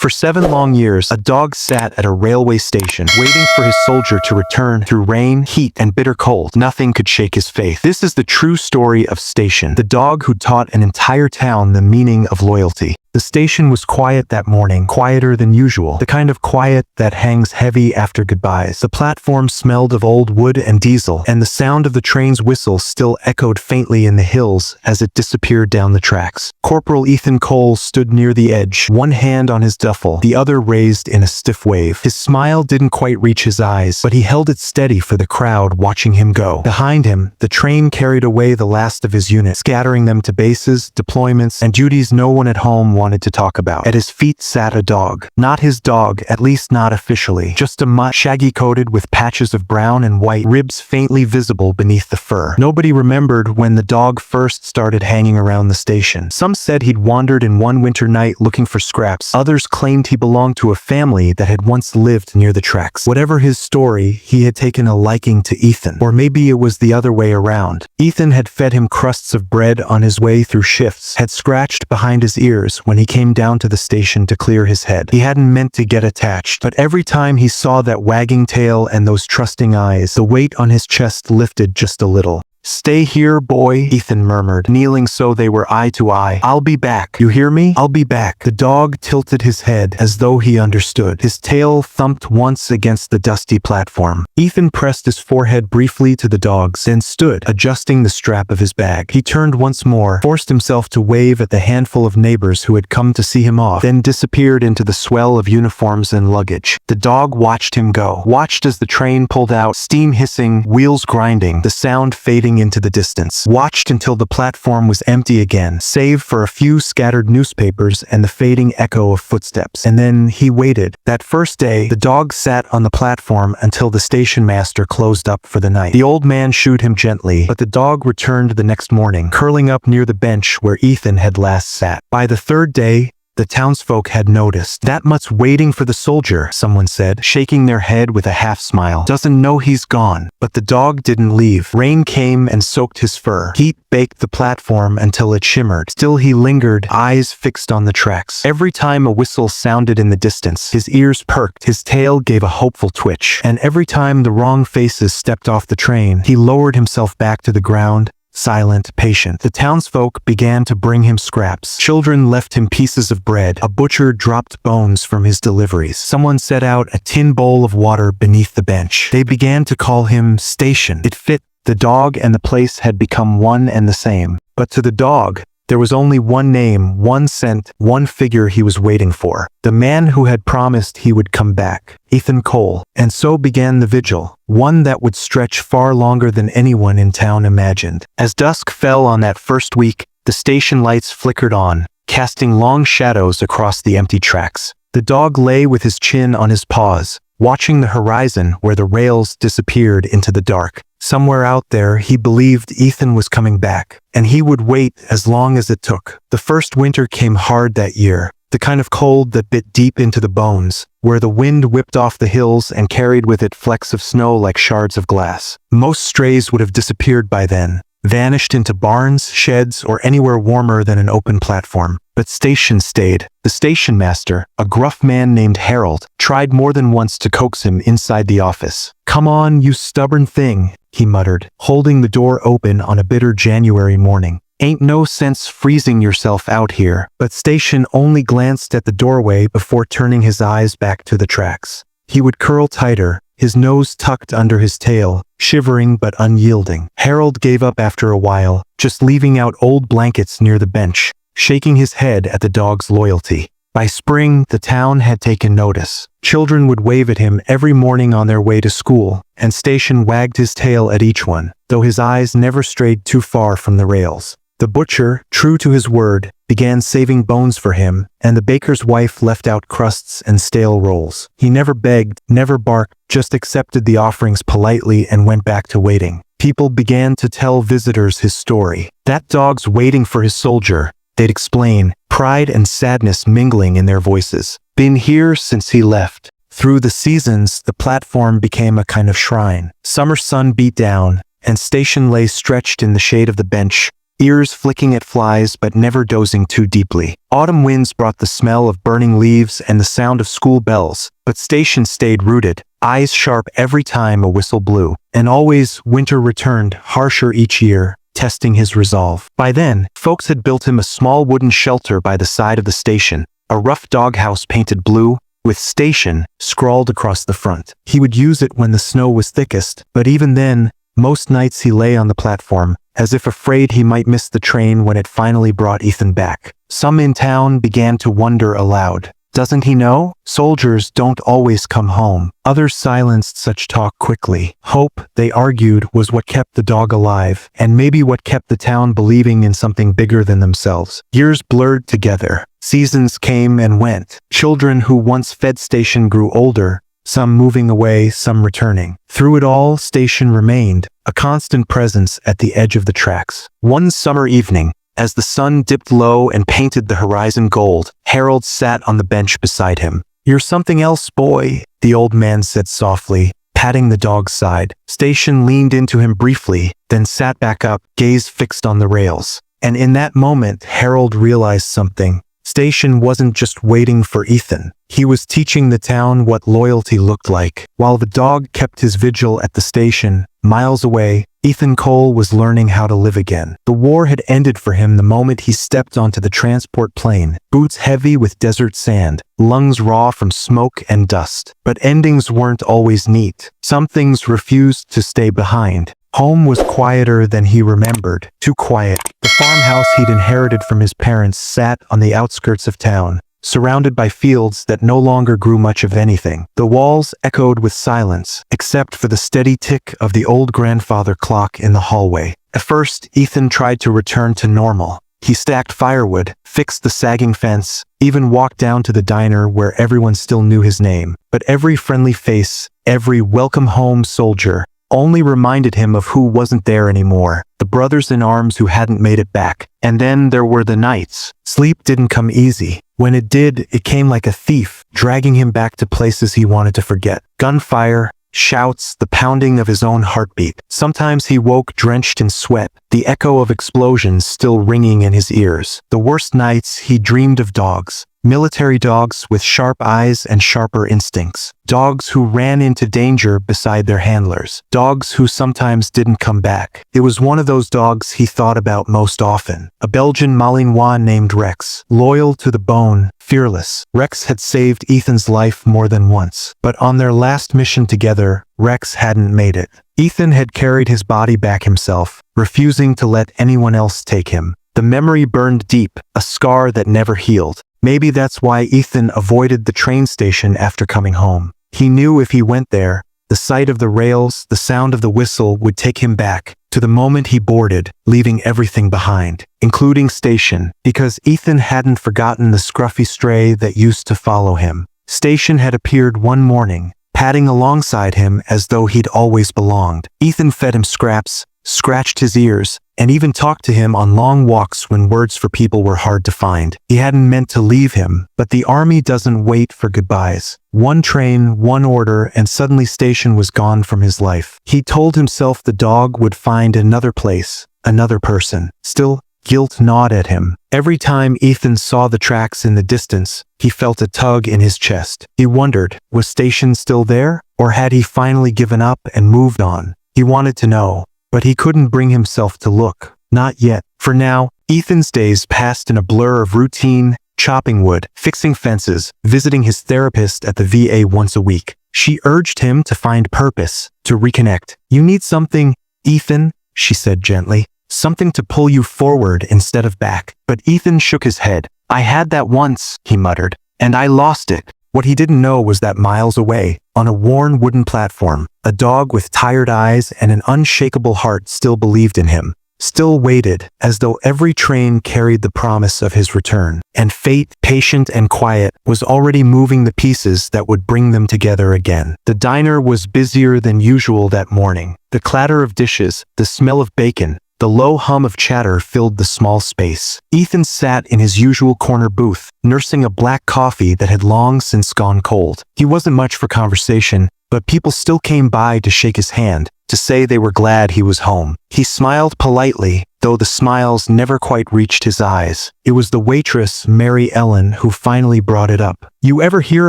For 7 long years, a dog sat at a railway station, waiting for his soldier to return through rain, heat, and bitter cold. Nothing could shake his faith. This is the true story of Station, the dog who taught an entire town the meaning of loyalty. The station was quiet that morning, quieter than usual, the kind of quiet that hangs heavy after goodbyes. The platform smelled of old wood and diesel, and the sound of the train's whistle still echoed faintly in the hills as it disappeared down the tracks. Corporal Ethan Cole stood near the edge, one hand on his duffel, the other raised in a stiff wave. His smile didn't quite reach his eyes, but he held it steady for the crowd watching him go. Behind him, the train carried away the last of his unit, scattering them to bases, deployments, and duties no one at home wanted to talk about. At his feet sat a dog. Not his dog, at least not officially. Just a mutt, shaggy coated with patches of brown and white, ribs faintly visible beneath the fur. Nobody remembered when the dog first started hanging around the station. Some said he'd wandered in one winter night looking for scraps. Others claimed he belonged to a family that had once lived near the tracks. Whatever his story, he had taken a liking to Ethan. Or maybe it was the other way around. Ethan had fed him crusts of bread on his way through shifts, had scratched behind his ears when he came down to the station to clear his head. He hadn't meant to get attached, but every time he saw that wagging tail and those trusting eyes, the weight on his chest lifted just a little. "Stay here, boy," Ethan murmured, kneeling so they were eye to eye. "I'll be back. You hear me? I'll be back." The dog tilted his head as though he understood. His tail thumped once against the dusty platform. Ethan pressed his forehead briefly to the dog's, then stood, adjusting the strap of his bag. He turned once more, forced himself to wave at the handful of neighbors who had come to see him off, then disappeared into the swell of uniforms and luggage. The dog watched him go, watched as the train pulled out, steam hissing, wheels grinding, the sound fading into the distance, watched until the platform was empty again, save for a few scattered newspapers and the fading echo of footsteps. And then he waited. That first day, the dog sat on the platform until the station master closed up for the night. The old man shooed him gently, but the dog returned the next morning, curling up near the bench where Ethan had last sat. By the third day, the townsfolk had noticed. "That mutt's waiting for the soldier," someone said, shaking their head with a half-smile. "Doesn't know he's gone." But the dog didn't leave. Rain came and soaked his fur. Heat baked the platform until it shimmered. Still he lingered, eyes fixed on the tracks. Every time a whistle sounded in the distance, his ears perked, his tail gave a hopeful twitch. And every time the wrong faces stepped off the train, he lowered himself back to the ground, silent, patient. The townsfolk began to bring him scraps. Children left him pieces of bread. A butcher dropped bones from his deliveries. Someone set out a tin bowl of water beneath the bench. They began to call him Station. It fit. The dog and the place had become one and the same. But to the dog, there was only one name, one scent, one figure he was waiting for. The man who had promised he would come back. Ethan Cole. And so began the vigil, one that would stretch far longer than anyone in town imagined. As dusk fell on that first week, the station lights flickered on, casting long shadows across the empty tracks. The dog lay with his chin on his paws, watching the horizon where the rails disappeared into the dark. Somewhere out there, he believed Ethan was coming back, and he would wait as long as it took. The first winter came hard that year, the kind of cold that bit deep into the bones, where the wind whipped off the hills and carried with it flecks of snow like shards of glass. Most strays would have disappeared by then, vanished into barns, sheds, or anywhere warmer than an open platform. But Station stayed. The station master, a gruff man named Harold, tried more than once to coax him inside the office. "Come on, you stubborn thing," he muttered, holding the door open on a bitter January morning. "Ain't no sense freezing yourself out here." But Station only glanced at the doorway before turning his eyes back to the tracks. He would curl tighter, his nose tucked under his tail, shivering but unyielding. Harold gave up after a while, just leaving out old blankets near the bench, shaking his head at the dog's loyalty. By spring, the town had taken notice. Children would wave at him every morning on their way to school, and Station wagged his tail at each one, though his eyes never strayed too far from the rails. The butcher, true to his word, began saving bones for him, and the baker's wife left out crusts and stale rolls. He never begged, never barked, just accepted the offerings politely and went back to waiting. People began to tell visitors his story. "That dog's waiting for his soldier," they'd explain, pride and sadness mingling in their voices. "Been here since he left." Through the seasons, the platform became a kind of shrine. Summer sun beat down, and Station lay stretched in the shade of the bench, ears flicking at flies but never dozing too deeply. Autumn winds brought the smell of burning leaves and the sound of school bells, but Station stayed rooted, eyes sharp every time a whistle blew. And always, winter returned, harsher each year, testing his resolve. By then, folks had built him a small wooden shelter by the side of the station, a rough doghouse painted blue, with Station scrawled across the front. He would use it when the snow was thickest, but even then, most nights he lay on the platform, as if afraid he might miss the train when it finally brought Ethan back. Some in town began to wonder aloud. Doesn't he know? Soldiers don't always come home. Others silenced such talk quickly. Hope, they argued, was what kept the dog alive, and maybe what kept the town believing in something bigger than themselves. Years blurred together. Seasons came and went. Children who once fed Station grew older, some moving away, some returning. Through it all, Station remained, a constant presence at the edge of the tracks. One summer evening, as the sun dipped low and painted the horizon gold, Harold sat on the bench beside him. "You're something else, boy," the old man said softly, patting the dog's side. Station leaned into him briefly, then sat back up, gaze fixed on the rails. And in that moment, Harold realized something. Station wasn't just waiting for Ethan. He was teaching the town what loyalty looked like. While the dog kept his vigil at the station, miles away, Ethan Cole was learning how to live again. The war had ended for him the moment he stepped onto the transport plane, boots heavy with desert sand, lungs raw from smoke and dust. But endings weren't always neat. Some things refused to stay behind. Home was quieter than he remembered, too quiet. The farmhouse he'd inherited from his parents sat on the outskirts of town, surrounded by fields that no longer grew much of anything. The walls echoed with silence, except for the steady tick of the old grandfather clock in the hallway. At first, Ethan tried to return to normal. He stacked firewood, fixed the sagging fence, even walked down to the diner where everyone still knew his name. But every friendly face, every welcome home soldier, only reminded him of who wasn't there anymore, the brothers in arms who hadn't made it back. And then there were the nights. Sleep didn't come easy. When it did, it came like a thief, dragging him back to places he wanted to forget. Gunfire, shouts, the pounding of his own heartbeat. Sometimes he woke drenched in sweat, the echo of explosions still ringing in his ears. The worst nights, he dreamed of dogs. Military dogs with sharp eyes and sharper instincts. Dogs who ran into danger beside their handlers. Dogs who sometimes didn't come back. It was one of those dogs he thought about most often. A Belgian Malinois named Rex. Loyal to the bone, fearless. Rex had saved Ethan's life more than once. But on their last mission together, Rex hadn't made it. Ethan had carried his body back himself, refusing to let anyone else take him. The memory burned deep, a scar that never healed. Maybe that's why Ethan avoided the train station after coming home. He knew if he went there, the sight of the rails, the sound of the whistle would take him back to the moment he boarded, leaving everything behind, including Station, because Ethan hadn't forgotten the scruffy stray that used to follow him. Station had appeared one morning, padding alongside him as though he'd always belonged. Ethan fed him scraps, scratched his ears, and even talked to him on long walks when words for people were hard to find. He hadn't meant to leave him, but the army doesn't wait for goodbyes. One train, one order, and suddenly Station was gone from his life. He told himself the dog would find another place, another person. Still, guilt gnawed at him. Every time Ethan saw the tracks in the distance, he felt a tug in his chest. He wondered, was Station still there? Or had he finally given up and moved on? He wanted to know. But he couldn't bring himself to look. Not yet. For now, Ethan's days passed in a blur of routine, chopping wood, fixing fences, visiting his therapist at the VA once a week. She urged him to find purpose, to reconnect. "You need something, Ethan," she said gently. "Something to pull you forward instead of back." But Ethan shook his head. "I had that once," he muttered, "and I lost it." What he didn't know was that miles away, on a worn wooden platform, a dog with tired eyes and an unshakable heart still believed in him, still waited, as though every train carried the promise of his return. And fate, patient and quiet, was already moving the pieces that would bring them together again. The diner was busier than usual that morning. The clatter of dishes, the smell of bacon, the low hum of chatter filled the small space. Ethan sat in his usual corner booth, nursing a black coffee that had long since gone cold. He wasn't much for conversation, but people still came by to shake his hand, to say they were glad he was home. He smiled politely, though the smiles never quite reached his eyes. It was the waitress, Mary Ellen, who finally brought it up. "You ever hear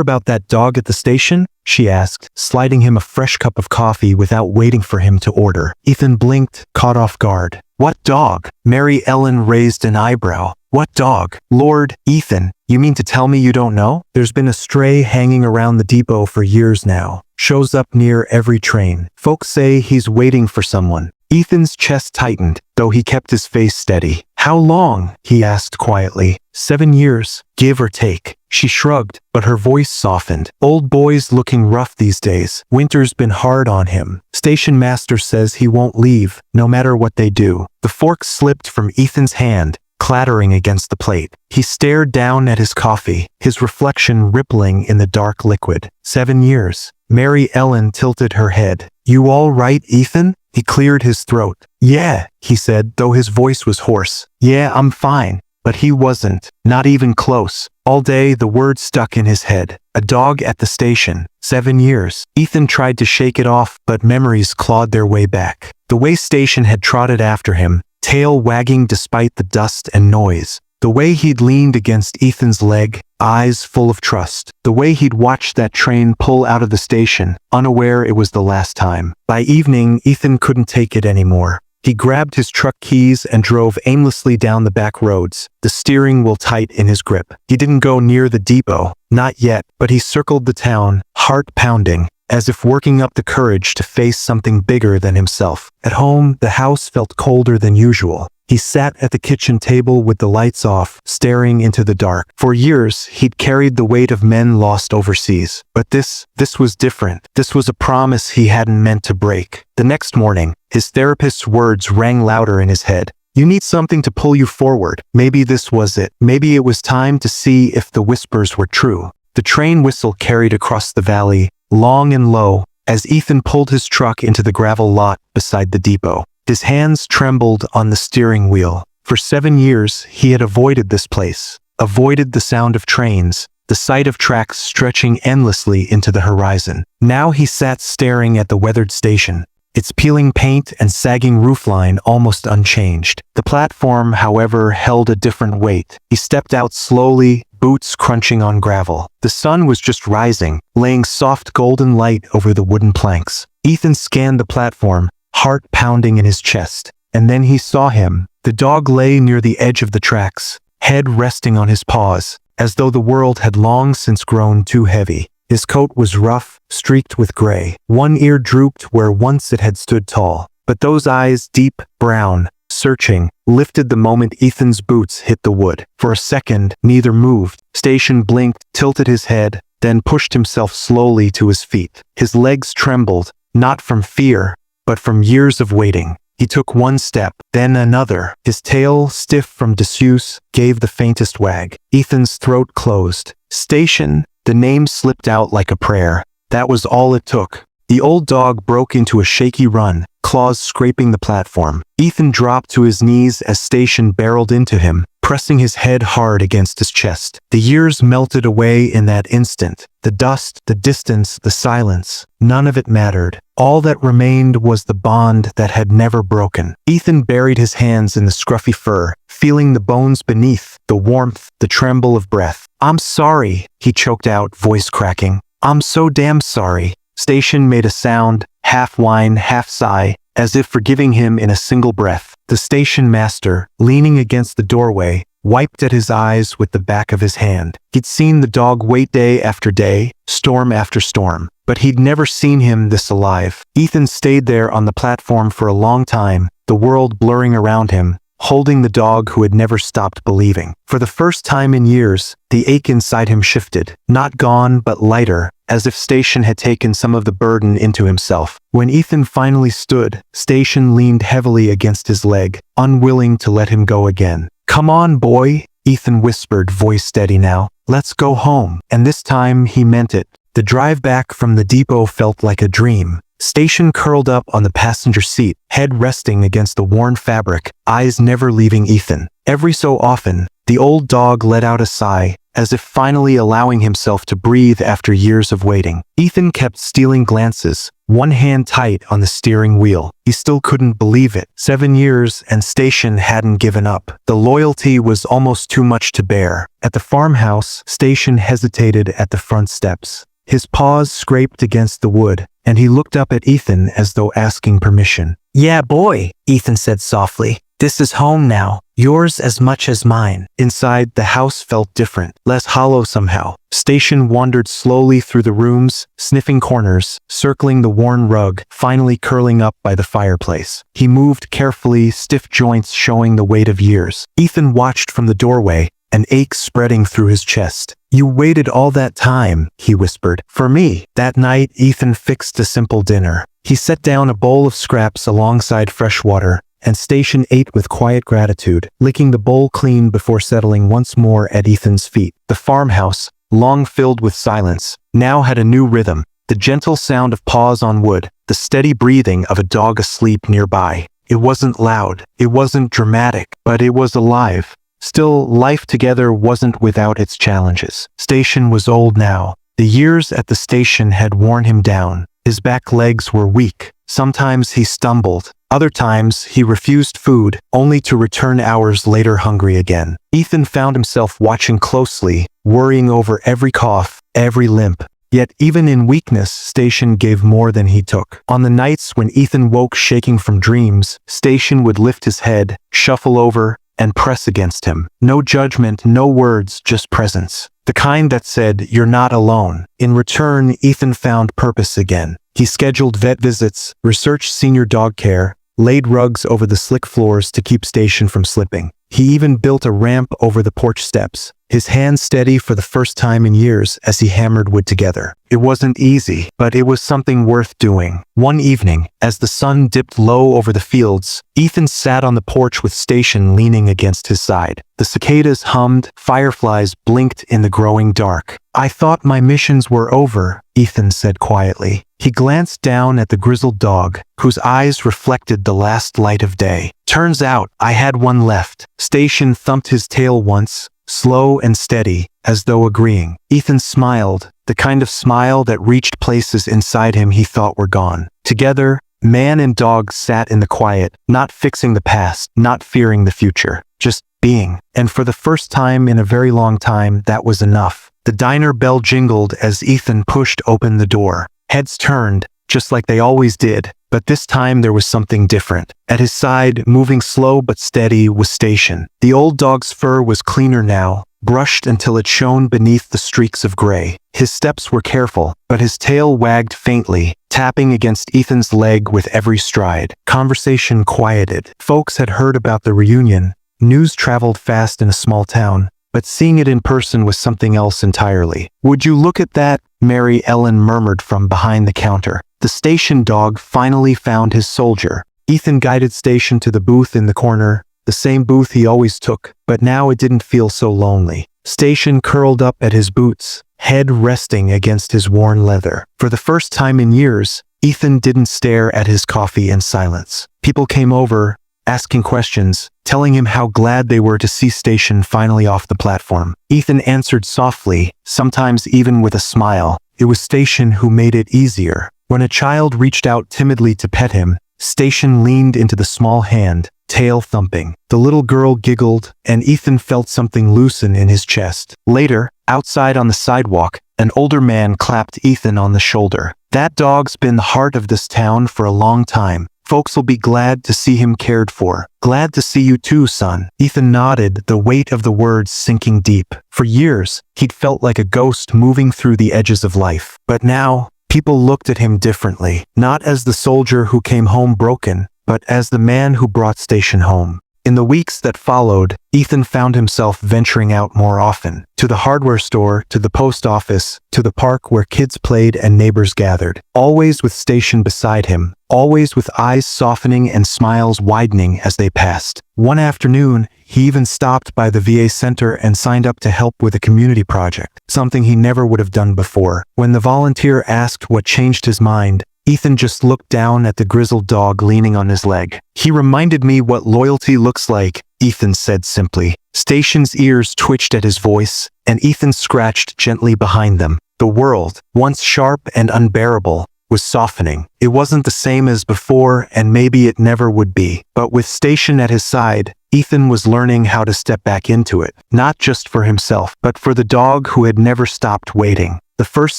about that dog at the station?" she asked, sliding him a fresh cup of coffee without waiting for him to order. Ethan blinked, caught off guard. "What dog?" Mary Ellen raised an eyebrow. "What dog? Lord, Ethan, you mean to tell me you don't know? There's been a stray hanging around the depot for years now. Shows up near every train. Folks say he's waiting for someone." Ethan's chest tightened, though he kept his face steady. "How long?" he asked quietly. 7 years, give or take." She shrugged, but her voice softened. "Old boy's looking rough these days. Winter's been hard on him. Station master says he won't leave, no matter what they do." The fork slipped from Ethan's hand, clattering against the plate. He stared down at his coffee, his reflection rippling in the dark liquid. 7 years. Mary Ellen tilted her head. "You all right, Ethan?" He cleared his throat. "Yeah," he said, though his voice was hoarse. "Yeah, I'm fine." But he wasn't, not even close. All day the word stuck in his head. A dog at the station. 7 years. Ethan tried to shake it off, but memories clawed their way back. The way station had trotted after him, tail wagging despite the dust and noise. The way he'd leaned against Ethan's leg, eyes full of trust. The way he'd watched that train pull out of the station, unaware it was the last time. By evening, Ethan couldn't take it anymore. He grabbed his truck keys and drove aimlessly down the back roads, the steering wheel tight in his grip. He didn't go near the depot, not yet, but he circled the town, heart pounding, as if working up the courage to face something bigger than himself. At home, the house felt colder than usual. He sat at the kitchen table with the lights off, staring into the dark. For years, he'd carried the weight of men lost overseas. But this was different. This was a promise he hadn't meant to break. The next morning, his therapist's words rang louder in his head. "You need something to pull you forward." Maybe this was it. Maybe it was time to see if the whispers were true. The train whistle carried across the valley, long and low, as Ethan pulled his truck into the gravel lot beside the depot. His hands trembled on the steering wheel. For 7 years, he had avoided this place, avoided the sound of trains, the sight of tracks stretching endlessly into the horizon. Now he sat staring at the weathered station, its peeling paint and sagging roofline almost unchanged. The platform, however, held a different weight. He stepped out slowly, boots crunching on gravel. The sun was just rising, laying soft golden light over the wooden planks. Ethan scanned the platform, heart pounding in his chest. And then he saw him. The dog lay near the edge of the tracks, head resting on his paws, as though the world had long since grown too heavy. His coat was rough, streaked with gray. One ear drooped where once it had stood tall. But those eyes, deep, brown, searching, lifted the moment Ethan's boots hit the wood. For a second, neither moved. Station blinked, tilted his head, then pushed himself slowly to his feet. His legs trembled, not from fear, but from years of waiting. He took one step, then another. His tail, stiff from disuse, gave the faintest wag. Ethan's throat closed. Station, the name slipped out like a prayer. That was all it took. The old dog broke into a shaky run, claws scraping the platform. Ethan dropped to his knees as Station barreled into him, pressing his head hard against his chest. The years melted away in that instant. The dust, the distance, the silence. None of it mattered. All that remained was the bond that had never broken. Ethan buried his hands in the scruffy fur, feeling the bones beneath, the warmth, the tremble of breath. "I'm sorry," he choked out, voice cracking. "I'm so damn sorry." Station made a sound, half whine, half sigh, as if forgiving him in a single breath. The station master, leaning against the doorway, wiped at his eyes with the back of his hand. He'd seen the dog wait day after day, storm after storm, but he'd never seen him this alive. Ethan stayed there on the platform for a long time, the world blurring around him, holding the dog who had never stopped believing. For the first time in years, the ache inside him shifted, not gone but lighter, as if Station had taken some of the burden into himself. When Ethan finally stood, Station leaned heavily against his leg, unwilling to let him go again. "Come on, boy," Ethan whispered, voice steady now. "Let's go home." And this time he meant it. The drive back from the depot felt like a dream. Station curled up on the passenger seat, head resting against the worn fabric, eyes never leaving Ethan. Every so often, the old dog let out a sigh, as if finally allowing himself to breathe after years of waiting. Ethan kept stealing glances, one hand tight on the steering wheel. He still couldn't believe it. 7 years and Station hadn't given up. The loyalty was almost too much to bear. At the farmhouse, Station hesitated at the front steps. His paws scraped against the wood, and he looked up at Ethan as though asking permission. "Yeah, boy," Ethan said softly. "This is home now, yours as much as mine." Inside, the house felt different, less hollow somehow. Station wandered slowly through the rooms, sniffing corners, circling the worn rug, finally curling up by the fireplace. He moved carefully, stiff joints showing the weight of years. Ethan watched from the doorway, an ache spreading through his chest. "You waited all that time," he whispered. "For me." That night, Ethan fixed a simple dinner. He set down a bowl of scraps alongside fresh water, and Station ate with quiet gratitude, licking the bowl clean before settling once more at Ethan's feet. The farmhouse, long filled with silence, now had a new rhythm, the gentle sound of paws on wood, the steady breathing of a dog asleep nearby. It wasn't loud, it wasn't dramatic, but it was alive. Still, life together wasn't without its challenges. Station was old now. The years at the station had worn him down. His back legs were weak. Sometimes he stumbled. Other times, he refused food, only to return hours later hungry again. Ethan found himself watching closely, worrying over every cough, every limp. Yet even in weakness, Station gave more than he took. On the nights when Ethan woke shaking from dreams, Station would lift his head, shuffle over, and press against him. No judgment, no words, just presence. The kind that said, "You're not alone." In return, Ethan found purpose again. He scheduled vet visits, researched senior dog care, laid rugs over the slick floors to keep Station from slipping. He even built a ramp over the porch steps, his hands steady for the first time in years as he hammered wood together. It wasn't easy, but it was something worth doing. One evening, as the sun dipped low over the fields, Ethan sat on the porch with Station leaning against his side. The cicadas hummed, fireflies blinked in the growing dark. "I thought my missions were over," Ethan said quietly. He glanced down at the grizzled dog, whose eyes reflected the last light of day. "Turns out, I had one left." Station thumped his tail once, slow and steady, as though agreeing. Ethan smiled, the kind of smile that reached places inside him he thought were gone. Together, man and dog sat in the quiet, not fixing the past, not fearing the future, just being. And for the first time in a very long time, that was enough. The diner bell jingled as Ethan pushed open the door. Heads turned, just like they always did, but this time there was something different. At his side, moving slow but steady, was Station. The old dog's fur was cleaner now, brushed until it shone beneath the streaks of gray. His steps were careful, but his tail wagged faintly, tapping against Ethan's leg with every stride. Conversation quieted. Folks had heard about the reunion. News traveled fast in a small town, but seeing it in person was something else entirely. "Would you look at that?" Mary Ellen murmured from behind the counter. The station dog finally found his soldier. Ethan guided Station to the booth in the corner, the same booth he always took, but now it didn't feel so lonely. Station curled up at his boots, head resting against his worn leather. For the first time in years, Ethan didn't stare at his coffee in silence. People came over, asking questions, telling him how glad they were to see Station finally off the platform. Ethan answered softly, sometimes even with a smile. It was Station who made it easier. When a child reached out timidly to pet him, Station leaned into the small hand, tail thumping. The little girl giggled, and Ethan felt something loosen in his chest. Later, outside on the sidewalk, an older man clapped Ethan on the shoulder. "That dog's been the heart of this town for a long time. Folks'll be glad to see him cared for. Glad to see you too, son." Ethan nodded, the weight of the words sinking deep. For years, he'd felt like a ghost moving through the edges of life. But now, people looked at him differently. Not as the soldier who came home broken, but as the man who brought Station home. In the weeks that followed, Ethan found himself venturing out more often. To the hardware store, to the post office, to the park where kids played and neighbors gathered. Always with Station beside him. Always with eyes softening and smiles widening as they passed. One afternoon, he even stopped by the VA center and signed up to help with a community project, something he never would have done before. When the volunteer asked what changed his mind, Ethan just looked down at the grizzled dog leaning on his leg. "He reminded me what loyalty looks like," Ethan said simply. Station's ears twitched at his voice, and Ethan scratched gently behind them. The world, once sharp and unbearable, was softening. It wasn't the same as before, and maybe it never would be. But with Station at his side, Ethan was learning how to step back into it, not just for himself, but for the dog who had never stopped waiting. The first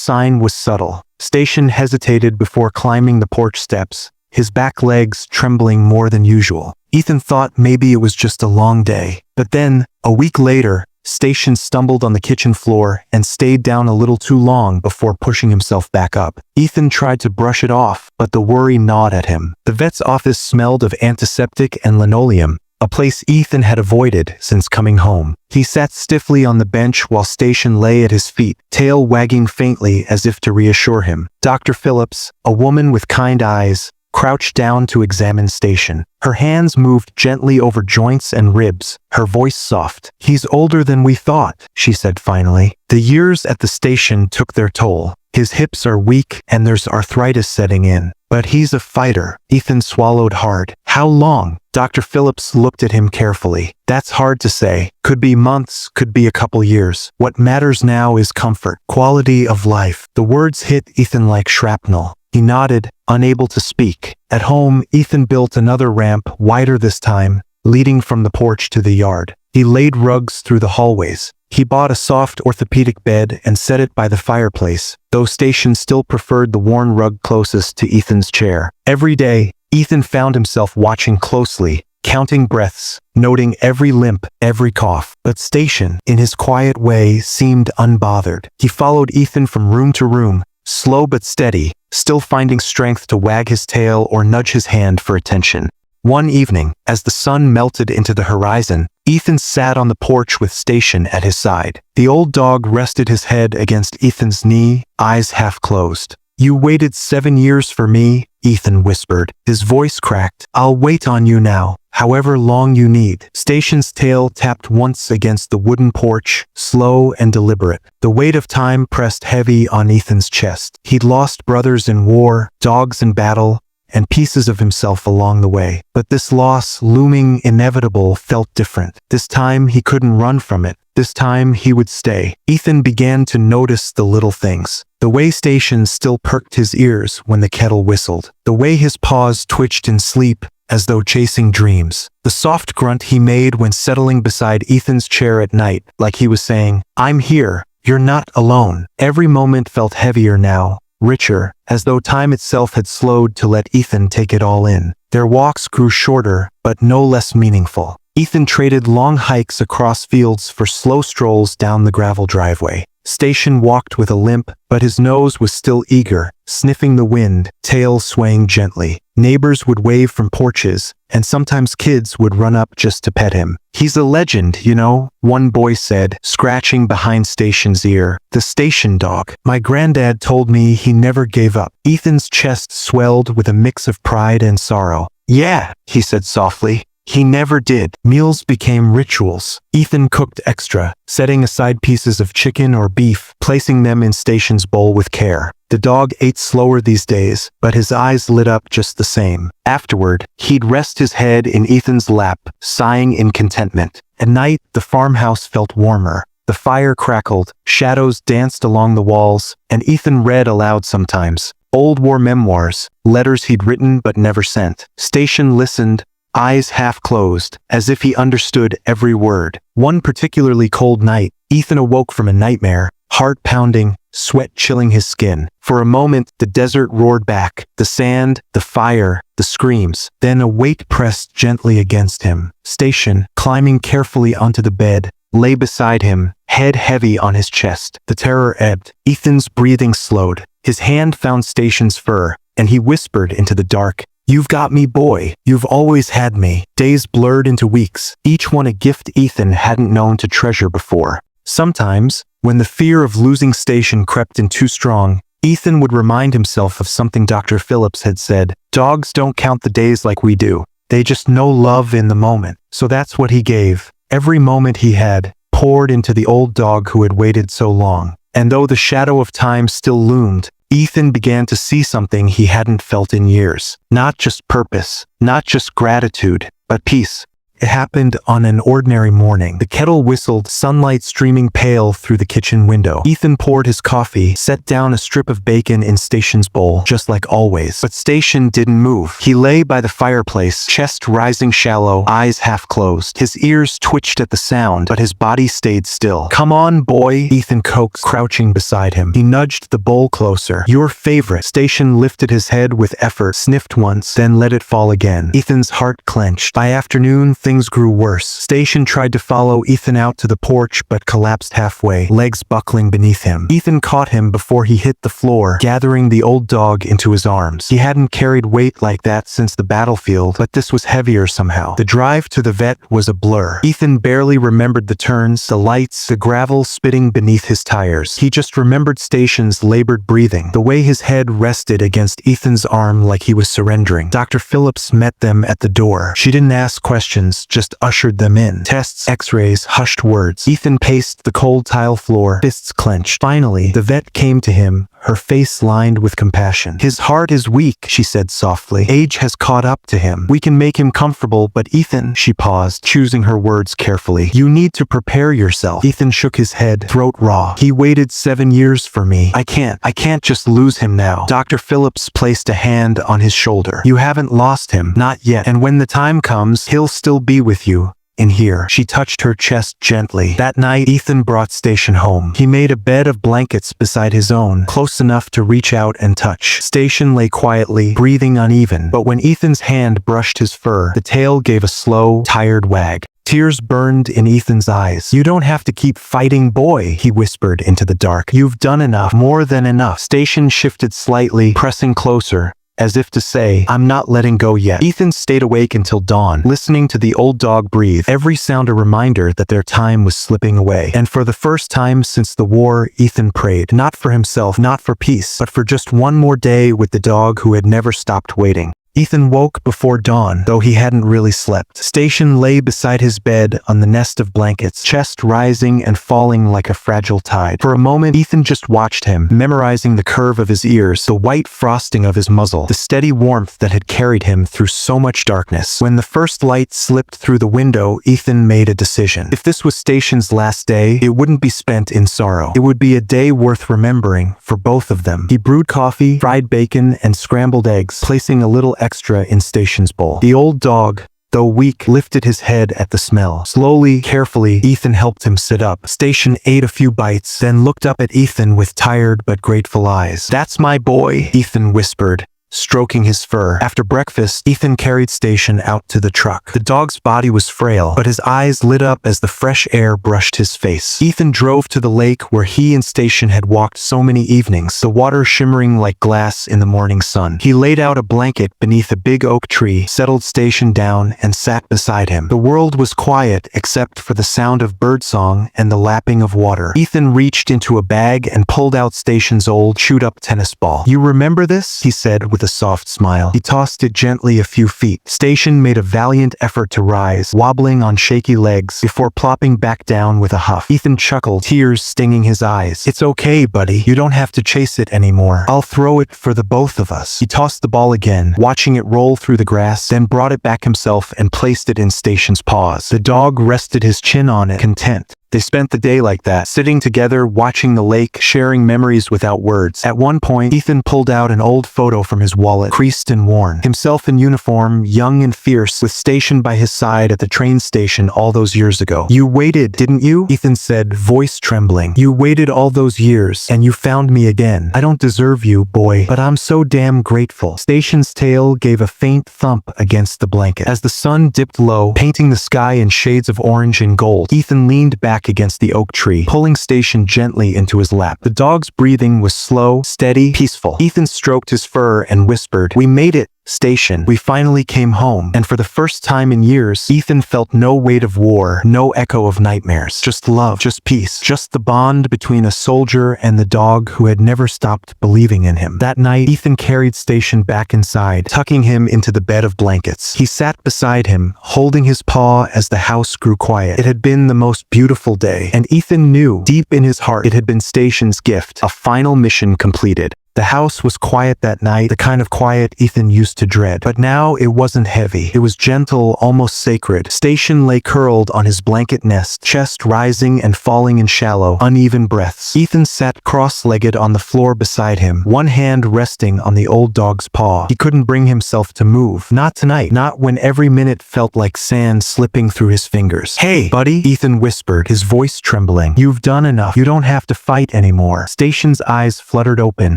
sign was subtle. Station hesitated before climbing the porch steps, his back legs trembling more than usual. Ethan thought maybe it was just a long day. But then, a week later, Station stumbled on the kitchen floor and stayed down a little too long before pushing himself back up. Ethan tried to brush it off, but the worry gnawed at him. The vet's office smelled of antiseptic and linoleum, a place Ethan had avoided since coming home. He sat stiffly on the bench while Station lay at his feet, tail wagging faintly as if to reassure him. Dr. Phillips, a woman with kind eyes, crouched down to examine Station. Her hands moved gently over joints and ribs, her voice soft. "He's older than we thought," she said finally. "The years at the station took their toll. His hips are weak and there's arthritis setting in. But he's a fighter." Ethan swallowed hard. "How long?" Dr. Phillips looked at him carefully. "That's hard to say. Could be months, could be a couple years. What matters now is comfort, quality of life." The words hit Ethan like shrapnel. He nodded, unable to speak. At home, Ethan built another ramp, wider this time, leading from the porch to the yard. He laid rugs through the hallways. He bought a soft orthopedic bed and set it by the fireplace, though Station still preferred the worn rug closest to Ethan's chair. Every day, Ethan found himself watching closely, counting breaths, noting every limp, every cough. But Station, in his quiet way, seemed unbothered. He followed Ethan from room to room, slow but steady, still finding strength to wag his tail or nudge his hand for attention. One evening, as the sun melted into the horizon, Ethan sat on the porch with Station at his side. The old dog rested his head against Ethan's knee, eyes half closed. "You waited 7 years for me," Ethan whispered. His voice cracked. "I'll wait on you now, however long you need." Station's tail tapped once against the wooden porch, slow and deliberate. The weight of time pressed heavy on Ethan's chest. He'd lost brothers in war, dogs in battle, and pieces of himself along the way. But this loss, looming inevitable, felt different. This time he couldn't run from it. This time he would stay. Ethan began to notice the little things. The way Station still perked his ears when the kettle whistled. The way his paws twitched in sleep, as though chasing dreams. The soft grunt he made when settling beside Ethan's chair at night, like he was saying, "I'm here, you're not alone." Every moment felt heavier now, richer, as though time itself had slowed to let Ethan take it all in. Their walks grew shorter, but no less meaningful. Ethan traded long hikes across fields for slow strolls down the gravel driveway. Station walked with a limp, but his nose was still eager, sniffing the wind, tail swaying gently. Neighbors would wave from porches, and sometimes kids would run up just to pet him. "He's a legend, you know," one boy said, scratching behind Station's ear. "The station dog. My granddad told me he never gave up." Ethan's chest swelled with a mix of pride and sorrow. "Yeah," he said softly. "He never did." Meals became rituals. Ethan cooked extra, setting aside pieces of chicken or beef, placing them in Station's bowl with care. The dog ate slower these days, but his eyes lit up just the same. Afterward, he'd rest his head in Ethan's lap, sighing in contentment. At night, the farmhouse felt warmer. The fire crackled, shadows danced along the walls, and Ethan read aloud sometimes. Old war memoirs, letters he'd written but never sent. Station listened, eyes half closed, as if he understood every word. One particularly cold night, Ethan awoke from a nightmare, heart pounding, sweat chilling his skin. For a moment, the desert roared back, the sand, the fire, the screams. Then a weight pressed gently against him. Station, climbing carefully onto the bed, lay beside him, head heavy on his chest. The terror ebbed. Ethan's breathing slowed. His hand found Station's fur, and he whispered into the dark, "You've got me, boy. You've always had me." Days blurred into weeks, each one a gift Ethan hadn't known to treasure before. Sometimes, when the fear of losing Station crept in too strong, Ethan would remind himself of something Dr. Phillips had said. "Dogs don't count the days like we do. They just know love in the moment." So that's what he gave. Every moment he had, poured into the old dog who had waited so long. And though the shadow of time still loomed, Ethan began to see something he hadn't felt in years. Not just purpose, not just gratitude, but peace. It happened on an ordinary morning. The kettle whistled, sunlight streaming pale through the kitchen window. Ethan poured his coffee, set down a strip of bacon in Station's bowl, just like always. But Station didn't move. He lay by the fireplace, chest rising shallow, eyes half closed. His ears twitched at the sound, but his body stayed still. "Come on, boy," Ethan coaxed, crouching beside him. He nudged the bowl closer. "Your favorite." Station lifted his head with effort, sniffed once, then let it fall again. Ethan's heart clenched. By afternoon, things grew worse. Station tried to follow Ethan out to the porch, but collapsed halfway, legs buckling beneath him. Ethan caught him before he hit the floor, gathering the old dog into his arms. He hadn't carried weight like that since the battlefield, but this was heavier somehow. The drive to the vet was a blur. Ethan barely remembered the turns, the lights, the gravel spitting beneath his tires. He just remembered Station's labored breathing, the way his head rested against Ethan's arm like he was surrendering. Dr. Phillips met them at the door. She didn't ask questions, just ushered them in. Tests, x-rays, hushed words. Ethan paced the cold tile floor, fists clenched. Finally, the vet came to him, her face lined with compassion. "His heart is weak," she said softly. "Age has caught up to him. We can make him comfortable, but Ethan," she paused, choosing her words carefully, "you need to prepare yourself." Ethan shook his head, throat raw. "He waited 7 years for me. I can't just lose him now." Dr. Phillips placed a hand on his shoulder. "You haven't lost him. Not yet. And when the time comes, he'll still be with you. In here." She touched her chest gently. That night, Ethan brought Station home. He made a bed of blankets beside his own, close enough to reach out and touch. Station lay quietly, breathing uneven, but when Ethan's hand brushed his fur, the tail gave a slow, tired wag. Tears burned in Ethan's eyes. "You don't have to keep fighting, boy," he whispered into the dark. "You've done enough, more than enough." Station shifted slightly, pressing closer, as if to say, "I'm not letting go yet." Ethan stayed awake until dawn, listening to the old dog breathe, every sound a reminder that their time was slipping away. And for the first time since the war, Ethan prayed, not for himself, not for peace, but for just one more day with the dog who had never stopped waiting. Ethan woke before dawn, though he hadn't really slept. Station lay beside his bed on the nest of blankets, chest rising and falling like a fragile tide. For a moment, Ethan just watched him, memorizing the curve of his ears, the white frosting of his muzzle, the steady warmth that had carried him through so much darkness. When the first light slipped through the window, Ethan made a decision. If this was Station's last day, it wouldn't be spent in sorrow. It would be a day worth remembering for both of them. He brewed coffee, fried bacon, and scrambled eggs, placing a little extra in Station's bowl. The old dog, though weak, lifted his head at the smell. Slowly, carefully, Ethan helped him sit up. Station ate a few bites, then looked up at Ethan with tired but grateful eyes. "That's my boy," Ethan whispered, stroking his fur. After breakfast, Ethan carried Station out to the truck. The dog's body was frail, but his eyes lit up as the fresh air brushed his face. Ethan drove to the lake where he and Station had walked so many evenings, the water shimmering like glass in the morning sun. He laid out a blanket beneath a big oak tree, settled Station down, and sat beside him. The world was quiet except for the sound of birdsong and the lapping of water. Ethan reached into a bag and pulled out Station's old, chewed-up tennis ball. "You remember this?" he said with a soft smile. He tossed it gently a few feet. Station made a valiant effort to rise, wobbling on shaky legs before plopping back down with a huff. Ethan chuckled, tears stinging his eyes. "It's okay, buddy. You don't have to chase it anymore. I'll throw it for the both of us." He tossed the ball again, watching it roll through the grass, then brought it back himself and placed it in Station's paws. The dog rested his chin on it, content. They spent the day like that, sitting together, watching the lake, sharing memories without words. At one point, Ethan pulled out an old photo from his wallet, creased and worn. Himself in uniform, young and fierce, with Station by his side at the train station all those years ago. "You waited, didn't you?" Ethan said, voice trembling. "You waited all those years, and you found me again. I don't deserve you, boy, but I'm so damn grateful." Station's tail gave a faint thump against the blanket. As the sun dipped low, painting the sky in shades of orange and gold, Ethan leaned back against the oak tree, pulling Station gently into his lap. The dog's breathing was slow, steady, peaceful. Ethan stroked his fur and whispered, "We made it, Station. We finally came home." And for the first time in years, Ethan felt no weight of war, no echo of nightmares. Just love, just peace, just the bond between a soldier and the dog who had never stopped believing in him. That night, Ethan carried Station back inside, tucking him into the bed of blankets. He sat beside him, holding his paw as the house grew quiet. It had been the most beautiful day, and Ethan knew, deep in his heart, it had been Station's gift, a final mission completed. The house was quiet that night, the kind of quiet Ethan used to dread. But now it wasn't heavy. It was gentle, almost sacred. Station lay curled on his blanket nest, chest rising and falling in shallow, uneven breaths. Ethan sat cross-legged on the floor beside him, one hand resting on the old dog's paw. He couldn't bring himself to move. Not tonight. Not when every minute felt like sand slipping through his fingers. "Hey, buddy," Ethan whispered, his voice trembling. "You've done enough. You don't have to fight anymore." Station's eyes fluttered open,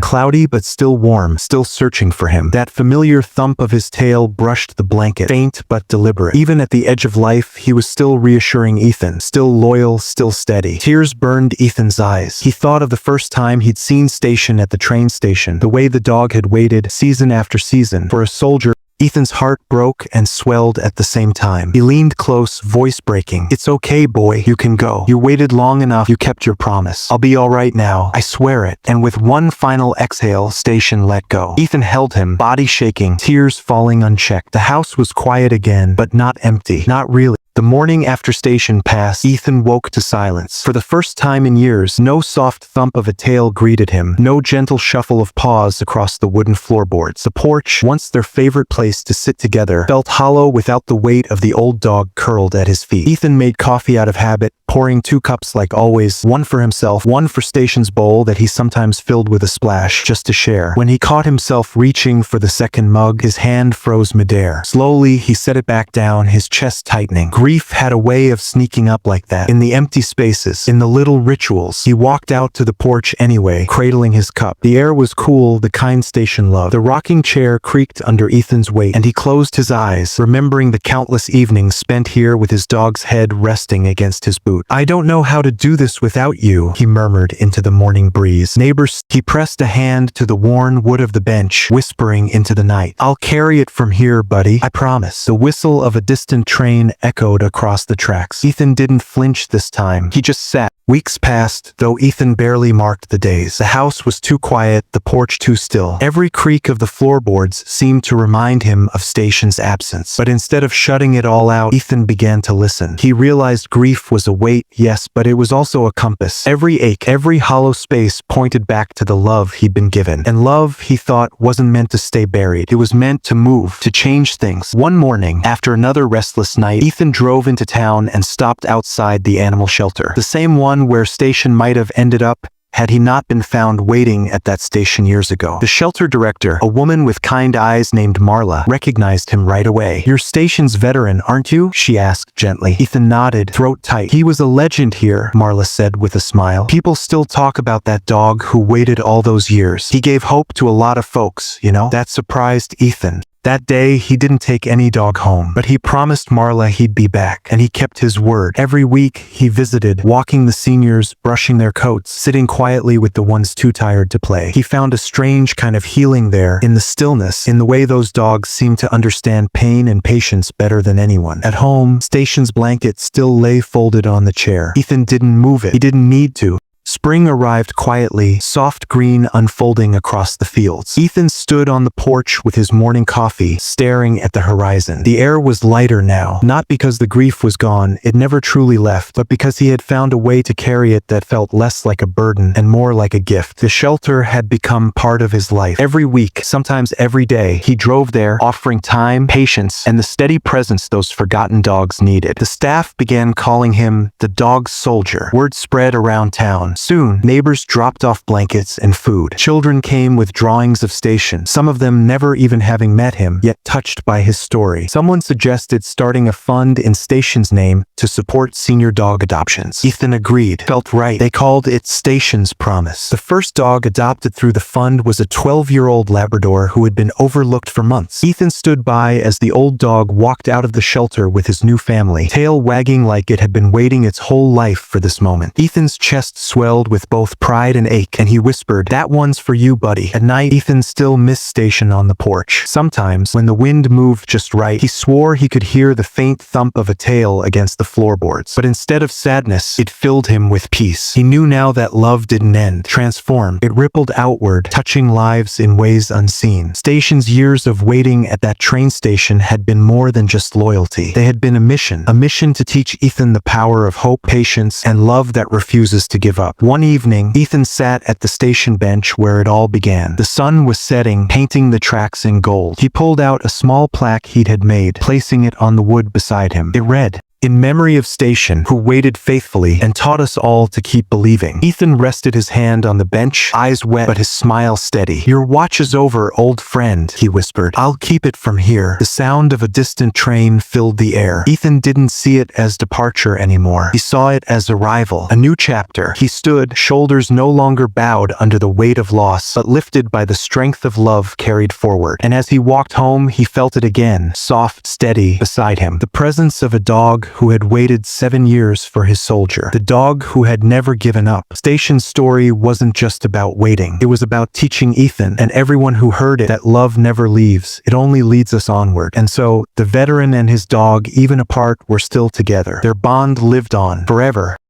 cloudy but still warm, still searching for him. That familiar thump of his tail brushed the blanket, faint but deliberate. Even at the edge of life, he was still reassuring Ethan, still loyal, still steady. Tears burned Ethan's eyes. He thought of the first time he'd seen Station at the train station, the way the dog had waited, season after season, for a soldier. Ethan's heart broke and swelled at the same time. He leaned close, voice breaking. "It's okay, boy. You can go. You waited long enough. You kept your promise. I'll be all right now. I swear it." And with one final exhale, Station let go. Ethan held him, body shaking, tears falling unchecked. The house was quiet again, but not empty. Not really. The morning after Station passed, Ethan woke to silence. For the first time in years, no soft thump of a tail greeted him, no gentle shuffle of paws across the wooden floorboards. The porch, once their favorite place to sit together, felt hollow without the weight of the old dog curled at his feet. Ethan made coffee out of habit, pouring 2 cups like always, one for himself, one for Station's bowl that he sometimes filled with a splash, just to share. When he caught himself reaching for the second mug, his hand froze midair. Slowly, he set it back down, his chest tightening. Grief had a way of sneaking up like that, in the empty spaces, in the little rituals. He walked out to the porch anyway, cradling his cup. The air was cool, the kind Station loved. The rocking chair creaked under Ethan's weight, and he closed his eyes, remembering the countless evenings spent here with his dog's head resting against his boot. "I don't know how to do this without you," he murmured into the morning breeze. "Neighbors," he pressed a hand to the worn wood of the bench, whispering into the night. "I'll carry it from here, buddy. I promise." The whistle of a distant train echoed across the tracks. Ethan didn't flinch this time. He just sat. Weeks passed, though Ethan barely marked the days. The house was too quiet, the porch too still. Every creak of the floorboards seemed to remind him of Station's absence. But instead of shutting it all out, Ethan began to listen. He realized grief was a weight, yes, but it was also a compass. Every ache, every hollow space pointed back to the love he'd been given. And love, he thought, wasn't meant to stay buried. It was meant to move, to change things. One morning, after another restless night, Ethan drove into town and stopped outside the animal shelter. The same one where Station might have ended up had he not been found waiting at that station years ago. The shelter director, a woman with kind eyes named Marla, recognized him right away. "You're Station's veteran, aren't you?" she asked gently. Ethan nodded, throat tight. "He was a legend here," Marla said with a smile. "People still talk about that dog who waited all those years. He gave hope to a lot of folks, you know?" That surprised Ethan. That day, he didn't take any dog home, but he promised Marla he'd be back, and he kept his word. Every week, he visited, walking the seniors, brushing their coats, sitting quietly with the ones too tired to play. He found a strange kind of healing there, in the stillness, in the way those dogs seemed to understand pain and patience better than anyone. At home, Station's blanket still lay folded on the chair. Ethan didn't move it. He didn't need to. Spring arrived quietly, soft green unfolding across the fields. Ethan stood on the porch with his morning coffee, staring at the horizon. The air was lighter now, not because the grief was gone, it never truly left, but because he had found a way to carry it that felt less like a burden and more like a gift. The shelter had become part of his life. Every week, sometimes every day, he drove there, offering time, patience, and the steady presence those forgotten dogs needed. The staff began calling him the dog soldier. Word spread around town. Soon, neighbors dropped off blankets and food. Children came with drawings of Station, some of them never even having met him, yet touched by his story. Someone suggested starting a fund in Station's name to support senior dog adoptions. Ethan agreed. Felt right. They called it Station's Promise. The first dog adopted through the fund was a 12-year-old Labrador who had been overlooked for months. Ethan stood by as the old dog walked out of the shelter with his new family, tail wagging like it had been waiting its whole life for this moment. Ethan's chest swelled with both pride and ache, and he whispered, "That one's for you, buddy." At night, Ethan still missed Station on the porch. Sometimes, when the wind moved just right, he swore he could hear the faint thump of a tail against the floorboards. But instead of sadness, it filled him with peace. He knew now that love didn't end, transformed. It rippled outward, touching lives in ways unseen. Station's years of waiting at that train station had been more than just loyalty. They had been a mission to teach Ethan the power of hope, patience, and love that refuses to give up. One evening, Ethan sat at the station bench where it all began. The sun was setting, painting the tracks in gold. He pulled out a small plaque he had made, placing it on the wood beside him. It read, "In memory of Station, who waited faithfully and taught us all to keep believing." Ethan rested his hand on the bench, eyes wet but his smile steady. "Your watch is over, old friend," he whispered. "I'll keep it from here." The sound of a distant train filled the air. Ethan didn't see it as departure anymore. He saw it as arrival, a new chapter. He stood, shoulders no longer bowed under the weight of loss, but lifted by the strength of love carried forward. And as he walked home, he felt it again, soft, steady, beside him. The presence of a dog who had waited 7 years for his soldier. The dog who had never given up. Station's story wasn't just about waiting. It was about teaching Ethan and everyone who heard it that love never leaves. It only leads us onward. And so, the veteran and his dog, even apart, were still together. Their bond lived on forever.